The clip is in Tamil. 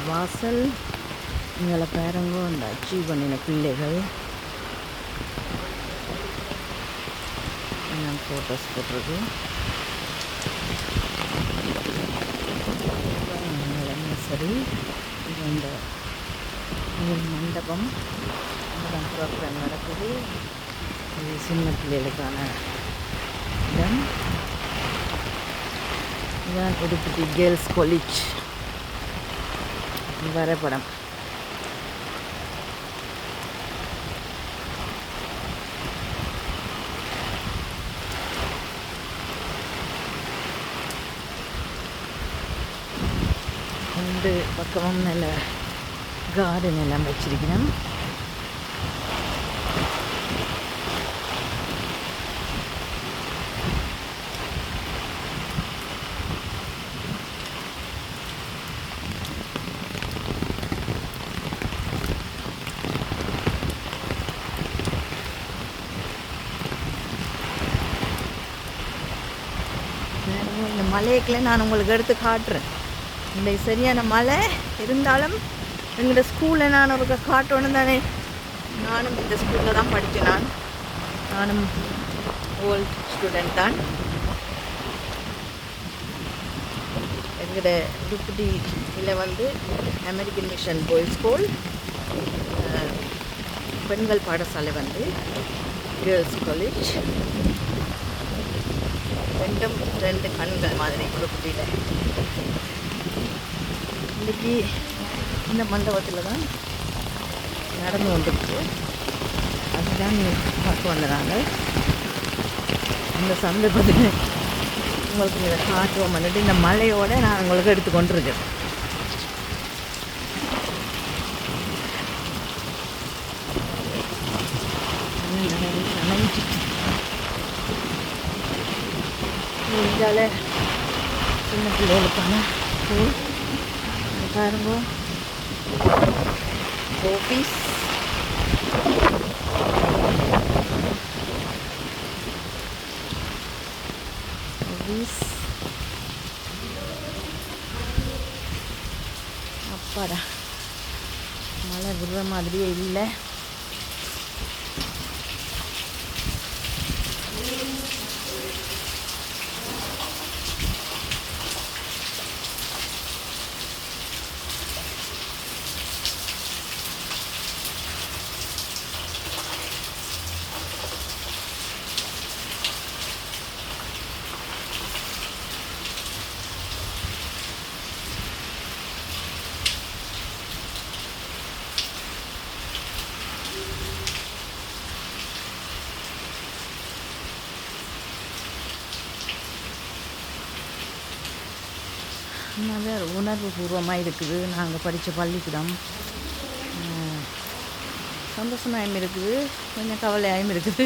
வாசல். இங்கே பாருங்க இந்த அச்சீவ் பண்ணின பிள்ளைகள் நான் ஃபோட்டோஸ் போட்டிருக்கு. சரி, இது இந்த மண்டபம் அங்கதான் ப்ரோக்ராம் நடக்குது. இது சின்ன பிள்ளைகளுக்கான இடம். இதுதான் உடுப்பட்டி கேர்ள்ஸ் காலேஜ் வரைபடம். ரெண்டு பக்கமும் நல்ல கார்டன் எல்லாம் வச்சிருக்கணும். இந்த மலைக்குள்ள நான் உங்களுக்கு எடுத்து காட்டுறேன். இந்த சரியான மழை இருந்தாலும் எங்களோட ஸ்கூலில் நான் ஒரு காட்டணும் தானே. நானும் இந்த ஸ்கூலில் தான் படித்தேன். நானும் ஓல்ட் ஸ்டூடெண்ட் தான். எங்களோட உடுப்பட்டியில் வந்து அமெரிக்கன் மிஷன் பாய்ஸ் ஸ்கூல், பெண்கள் பாடசாலை வந்து கேர்ள்ஸ் காலேஜ். ரெண்டு கண்கள் மாதிரி உடுப்பட்டியில். இன்றைக்கி இந்த மண்டபத்தில் தான் நடந்து வந்துருக்கு. அதுதான் பார்க்க வந்துடுறாங்க. இந்த சந்தர்ப்பத்தில் உங்களுக்கு இதை காட்டுவோம் பண்ணிட்டு இந்த மழையோடு நான் உங்களுக்கு எடுத்து கொண்டிருக்கேன். இந்தியாவில் சின்ன பிள்ளைகளுக்கான ஸ்கூல் பாருங்க. ஆஃபீஸ் அப்பாடா, மழை விடுற மாதிரியே இல்லை. உண்மையாகவே உணர்வு பூர்வமாக இருக்குது. நாங்கள் படித்த பள்ளிக்கூடம் சந்தோஷமாயும் இருக்குது, கொஞ்சம் கவலையாயும் இருக்குது.